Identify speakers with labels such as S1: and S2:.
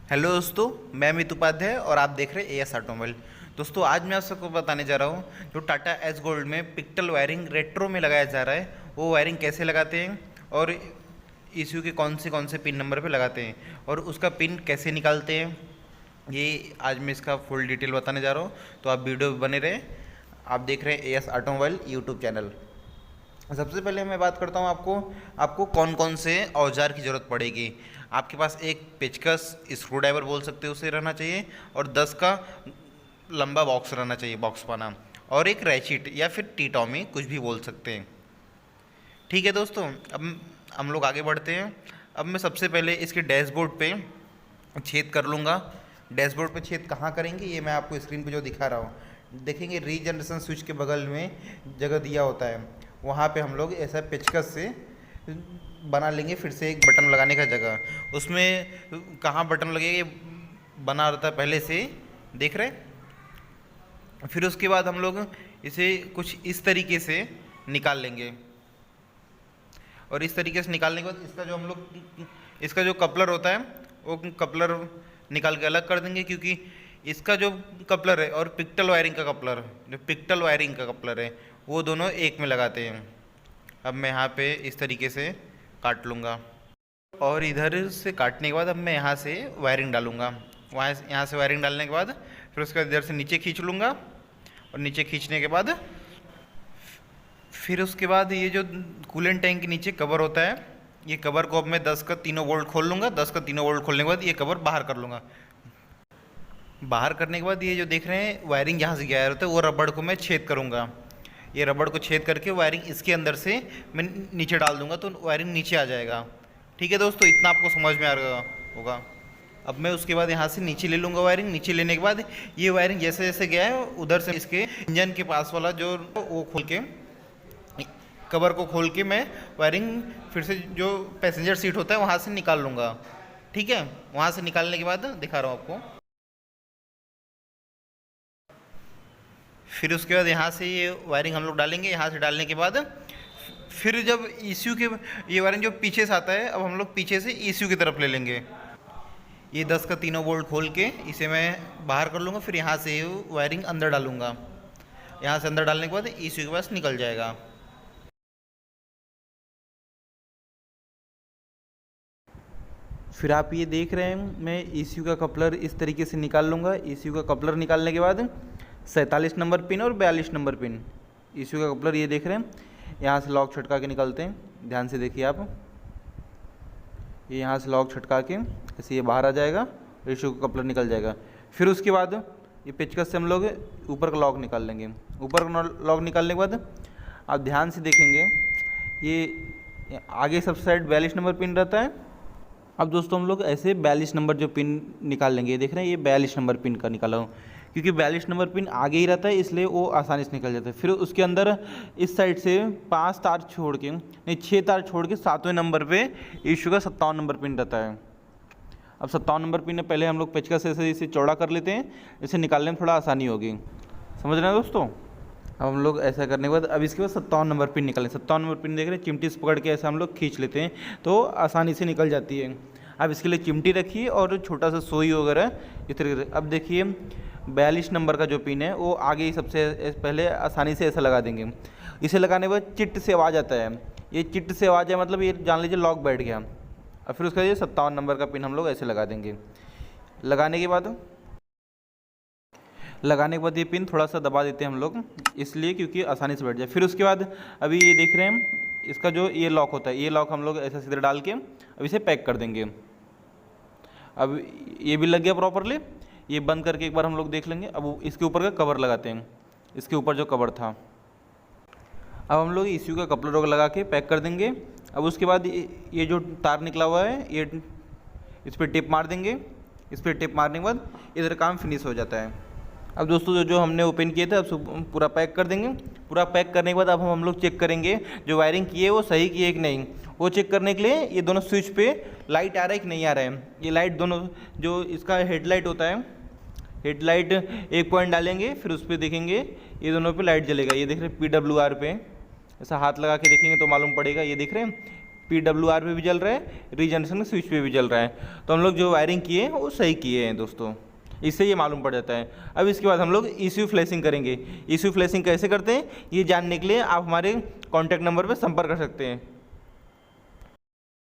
S1: Hello दोस्तों, मैं अमित उपाध्याय और आप देख रहे हैं एएस ऑटोमोबाइल। दोस्तों, आज मैं आप सबको बताने जा रहा हूँ जो टाटा एस गोल्ड में पिक्टल वायरिंग रेट्रो में लगाया जा रहा है वो वायरिंग कैसे लगाते हैं और ईसीयू के कौन से पिन नंबर पे लगाते हैं और उसका पिन कैसे निकालते हैं। ये आज मैं इसका फुल डिटेल बताने जा रहा हूँ, तो आप वीडियो में बने रहें। आप देख रहे हैं एएस ऑटोमोबाइल यूट्यूब चैनल। सबसे पहले मैं बात करता हूँ आपको कौन कौन से औजार की ज़रूरत पड़ेगी। आपके पास एक पेचकस, स्क्रू ड्राइवर बोल सकते हो, उसे रहना चाहिए और 10 का लंबा बॉक्स रहना चाहिए, बॉक्स पाना, और एक रैचिट या फिर टी टॉमी, कुछ भी बोल सकते हैं। ठीक है दोस्तों, अब हम लोग आगे बढ़ते हैं। अब मैं सबसे पहले इसके डैशबोर्ड पे छेद कर लूँगा। डैशबोर्ड पे छेद कहाँ करेंगे ये मैं आपको स्क्रीन पे जो दिखा रहा हूँ, देखेंगे रीजनरेशन स्विच के बगल में जगह दिया होता है, वहाँ पे हम लोग ऐसा पेचकस से बना लेंगे। फिर से एक बटन लगाने का जगह, उसमें कहाँ बटन लगेगा ये बना रहता है पहले से, देख रहे। फिर उसके बाद हम लोग इसे कुछ इस तरीके से निकाल लेंगे और इस तरीके से निकालने के बाद इसका जो कपलर होता है वो कपलर निकाल के अलग कर देंगे, क्योंकि इसका जो कपलर है और पिक्टल वायरिंग का कपलर है वो दोनों एक में लगाते हैं। अब मैं यहाँ पे इस तरीके से काट लूँगा और इधर से काटने के बाद अब मैं यहाँ से वायरिंग डालूँगा। यहाँ से वायरिंग डालने के बाद फिर उसके बाद इधर से नीचे खींच लूँगा और नीचे खींचने के बाद फिर उसके बाद ये जो कूलेंट टैंक के नीचे कवर होता है, ये कवर को अब मैं 10 का तीनों बोल्ट खोल लूँगा। 10 का तीनों बोल्ट खोलने के बाद ये कवर बाहर कर लूँगा। बाहर करने के बाद ये जो देख रहे हैं वायरिंग जहाँ से गया रहता है वो रबड़ को मैं छेद करूँगा। ये रबड़ को छेद करके वायरिंग इसके अंदर से मैं नीचे डाल दूँगा तो वायरिंग नीचे आ जाएगा। ठीक है दोस्तों, इतना आपको समझ में आ रहा होगा। अब मैं उसके बाद यहाँ से नीचे ले लूँगा वायरिंग। नीचे लेने के बाद ये वायरिंग जैसे जैसे गया है उधर से इसके इंजन के पास वाला जो वो खोल के, कवर को खोल के मैं वायरिंग फिर से जो पैसेंजर सीट होता है वहाँ से निकाल लूँगा। ठीक है, वहाँ से निकालने के बाद दिखा रहा हूँ आपको। फिर उसके बाद यहाँ से ये वायरिंग हम लोग डालेंगे। यहाँ से डालने के बाद फिर जब ईसीयू के ये वायरिंग जो पीछे से आता है, अब हम लोग पीछे से ईसीयू की तरफ ले लेंगे। ये 10 का तीनों बोल्ट खोल के इसे मैं बाहर कर लूँगा। फिर यहाँ से वायरिंग अंदर डालूँगा। यहाँ से अंदर डालने के बाद ईसीयू के पास निकल जाएगा। फिर आप ये देख रहे हैं मैं ईसीयू का कपलर इस तरीके से निकाल लूँगा। ईसीयू का कपलर निकालने के बाद 47 नंबर पिन और 42 नंबर पिन, ईसीयू का कपलर ये देख रहे हैं, यहाँ से लॉक छटका के निकलते हैं। ध्यान से देखिए आप, ये यहाँ से लॉक छटका के ऐसे ये बाहर आ जाएगा, ईसीयू का कपलर निकल जाएगा। फिर उसके बाद ये पेचकस से हम लोग ऊपर का लॉक निकाल लेंगे। ऊपर का लॉक निकालने के बाद आप ध्यान से देखेंगे ये आगे सबसे साइड 42 नंबर पिन रहता है। अब दोस्तों हम लोग ऐसे 42 नंबर जो पिन निकाल लेंगे, ये देख रहे हैं ये 42 नंबर पिन का निकाला हूँ, क्योंकि 42 नंबर पिन आगे ही रहता है इसलिए वो आसानी से निकल जाता है। फिर उसके अंदर इस साइड से 5 तार छोड़ के, नहीं 6 तार छोड़ के 7वें नंबर पे ईसीयू का 57 नंबर पिन रहता है। अब 57 नंबर पिन है, पहले हम लोग पेचकस से इसे चौड़ा कर लेते हैं, इसे निकालने में थोड़ा आसानी होगी। समझ रहे हैं दोस्तों। अब हम लोग ऐसा करने के बाद अब इसके बाद 57 नंबर पिन निकालें। 57 नंबर पिन देख रहे हैं, चिमटी से पकड़ के ऐसा हम लोग खींच लेते हैं तो आसानी से निकल जाती है। अब इसके लिए चिमटी रखिए और छोटा सा सुई वगैरह इस तरीके से। अब देखिए 42 नंबर का जो पिन है वो आगे ही सबसे पहले आसानी से ऐसा लगा देंगे। इसे लगाने के बाद चिट से आवाज़ आता है, ये चिट से आवाज़ है मतलब ये जान लीजिए लॉक बैठ गया। और फिर उसका ये 57 नंबर का पिन हम लोग ऐसे लगा देंगे। लगाने के बाद ये पिन थोड़ा सा दबा देते हैं हम लोग, इसलिए क्योंकि आसानी से बैठ जाए। फिर उसके बाद अभी ये देख रहे हैं इसका जो ये लॉक होता है, ये लॉक हम लोग ऐसे सीधे डाल के अब इसे पैक कर देंगे। अब ये भी लग गया प्रॉपरली, ये बंद करके एक बार हम लोग देख लेंगे। अब इसके ऊपर का कवर लगाते हैं, इसके ऊपर जो कवर था। अब हम लोग ईसीयू का कपलर वगैरह लगा के पैक कर देंगे। अब उसके बाद ये जो तार निकला हुआ है ये इस पर टिप मार देंगे। इस पर टिप मारने के बाद इधर काम फिनिश हो जाता है। अब दोस्तों जो हमने ओपन किए थे अब पूरा पैक कर देंगे। पूरा पैक करने के बाद अब हम लोग चेक करेंगे जो वायरिंग की है वो सही की है कि नहीं। वो चेक करने के लिए ये दोनों स्विच पे लाइट आ रहा है कि नहीं आ रहा है। ये लाइट दोनों जो इसका हेडलाइट होता है, हेडलाइट एक पॉइंट डालेंगे, फिर उस पर देखेंगे ये दोनों पे लाइट जलेगा। ये देख रहे हैं PWR पे, ऐसा हाथ लगा के देखेंगे तो मालूम पड़ेगा। ये देख रहे हैं PWR पे भी जल रहा है, रीजनरेशन स्विच पे भी जल रहा है। तो हम लोग जो वायरिंग किए हैं वो सही किए हैं दोस्तों, इससे ये मालूम पड़ जाता है। अब इसके बाद हम लोग ECU फ्लैशिंग करेंगे। ECU फ्लैशिंग कैसे करते हैं ये जानने के लिए आप हमारे कॉन्टैक्ट नंबर पर संपर्क कर सकते हैं।